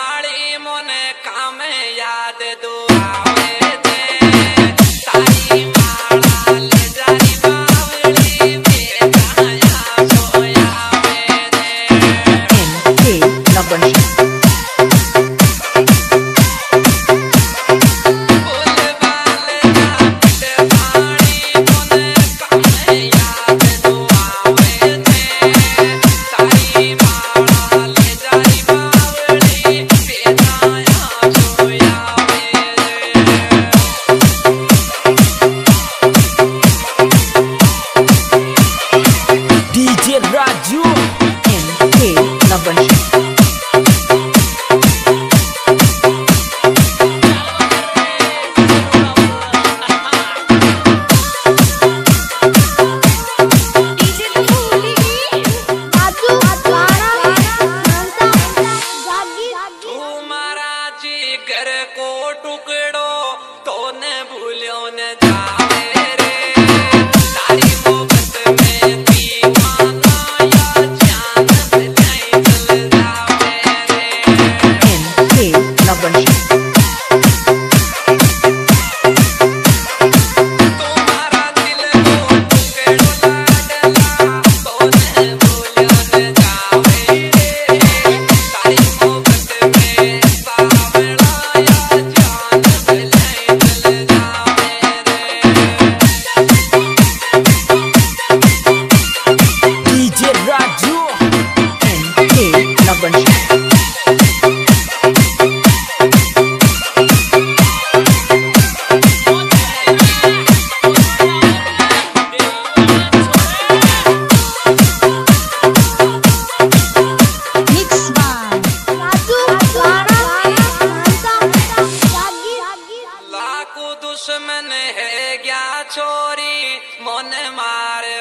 वाली मोने काम याद दुआवे दे तारी माला ले जारी बावली बेताया सोयावे दे नबन Raju NK Nabban घर को टुकड़ो तो न भूलो न जावे रे तारी मोहब्बत में दीवाना या जान ले चल जावे रे NK Nabban दुश्मन है क्या छोरी मन मारे